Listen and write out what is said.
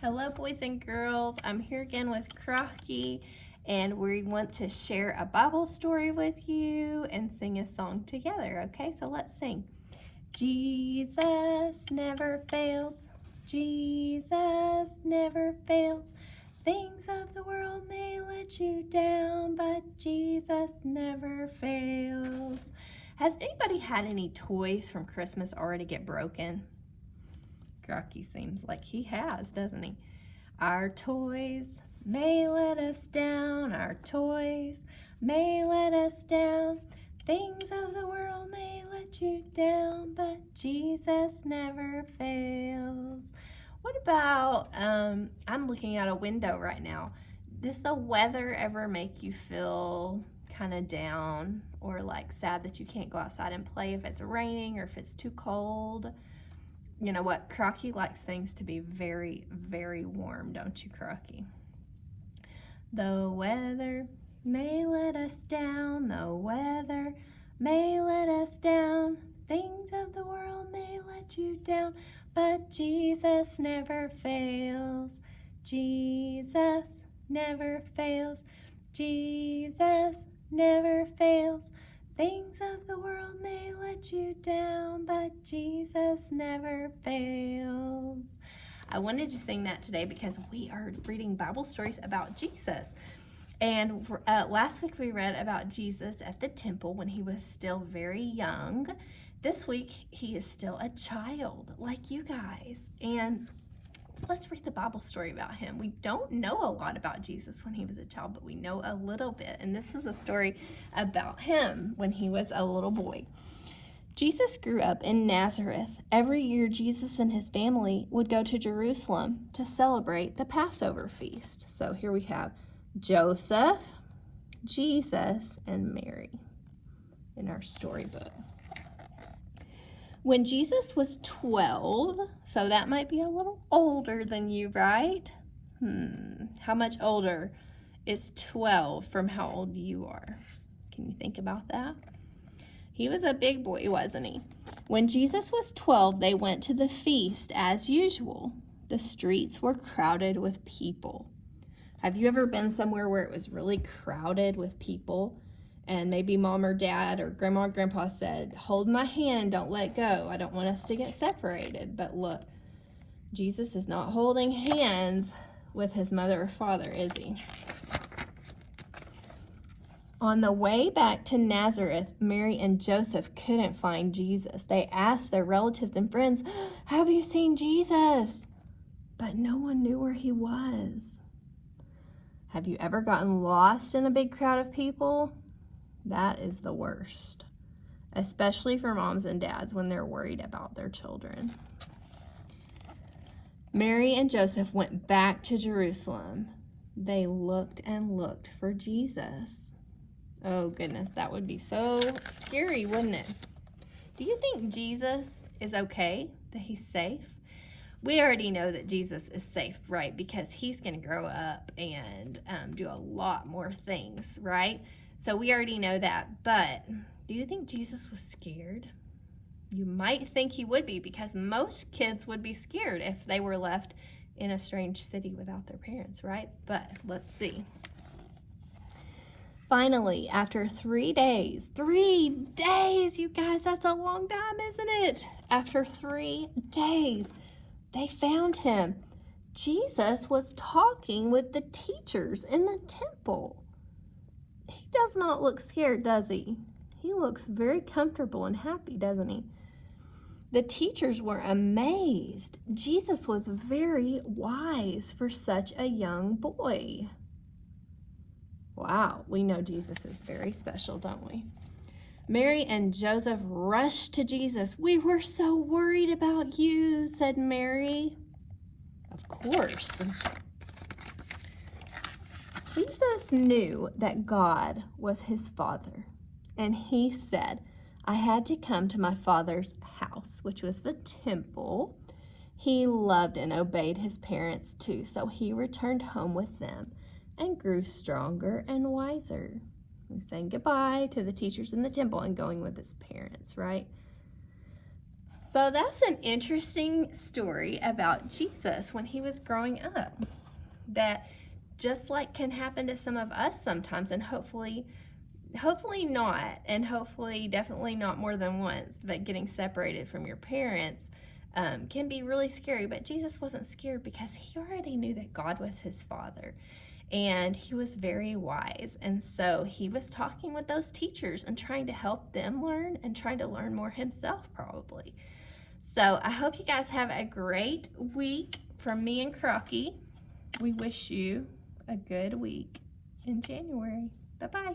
Hello, boys and girls. I'm here again with Crocky, and we want to share a Bible story with you and sing a song together. Okay, so let's sing. Jesus never fails. Jesus never fails. Things of the world may let you down, but Jesus never fails. Has anybody had any toys from Christmas already get broken? Crocky seems like he has, doesn't he? Our toys may let us down. Our toys may let us down. Things of the world may let you down, but Jesus never fails. What about, I'm looking out a window right now. Does the weather ever make you feel kind of down or like sad that you can't go outside and play if it's raining or if it's too cold? You know what? Crocky likes things to be very, very warm, don't you, Crocky? The weather may let us down. The weather may let us down. Things of the world may let you down, but Jesus never fails. Jesus never fails. Jesus never fails. Things of the world may let you down, but Jesus never fails. I wanted to sing that today because we are reading Bible stories about Jesus. And last week we read about Jesus at the temple when he was still very young. This week he is still a child like you guys. And let's read the Bible story about him. We don't know a lot about Jesus when he was a child, but we know a little bit. And this is a story about him when he was a little boy. Jesus grew up in Nazareth. Every year, Jesus and his family would go to Jerusalem to celebrate the Passover feast. So here we have Joseph, Jesus, and Mary in our storybook. When Jesus was 12, so that might be a little older than you, right? How much older is 12 from how old you are? Can you think about that? He was a big boy, wasn't he? When Jesus was 12, they went to the feast as usual. The streets were crowded with people. Have you ever been somewhere where it was really crowded with people? And maybe mom or dad or grandma or grandpa said, "Hold my hand, don't let go. I don't want us to get separated." But look, Jesus is not holding hands with his mother or father, is he? On the way back to Nazareth, Mary and Joseph couldn't find Jesus. They asked their relatives and friends, "Have you seen Jesus?" But no one knew where he was. Have you ever gotten lost in a big crowd of people? That is the worst, especially for moms and dads when they're worried about their children. Mary and Joseph went back to Jerusalem. They looked and looked for Jesus. Oh goodness, that would be so scary, wouldn't it? Do you think Jesus is okay, that he's safe? We already know that Jesus is safe, right? Because he's going to grow up and do a lot more things, right? So we already know that, but do you think Jesus was scared? You might think he would be, because most kids would be scared if they were left in a strange city without their parents, right? But let's see. Finally, after 3 days, 3 days, you guys, that's a long time, isn't it? After 3 days, they found him. Jesus was talking with the teachers in the temple. He does not look scared, does he? He looks very comfortable and happy, doesn't he? The teachers were amazed. Jesus was very wise for such a young boy. Wow, we know Jesus is very special, don't we? Mary and Joseph rushed to Jesus. "We were so worried about you," said Mary. Of course. Jesus knew that God was his Father, and he said, "I had to come to my Father's house," which was the temple. He loved and obeyed his parents too, so he returned home with them and grew stronger and wiser. He's saying goodbye to the teachers in the temple and going with his parents, right? So that's an interesting story about Jesus when he was growing up. That just like can happen to some of us sometimes, and hopefully not, and hopefully definitely not more than once, but getting separated from your parents can be really scary. But Jesus wasn't scared because he already knew that God was his father. And he was very wise. And so he was talking with those teachers and trying to help them learn and trying to learn more himself, probably. So I hope you guys have a great week. From me and Crocky, we wish you a good week in January. Bye-bye.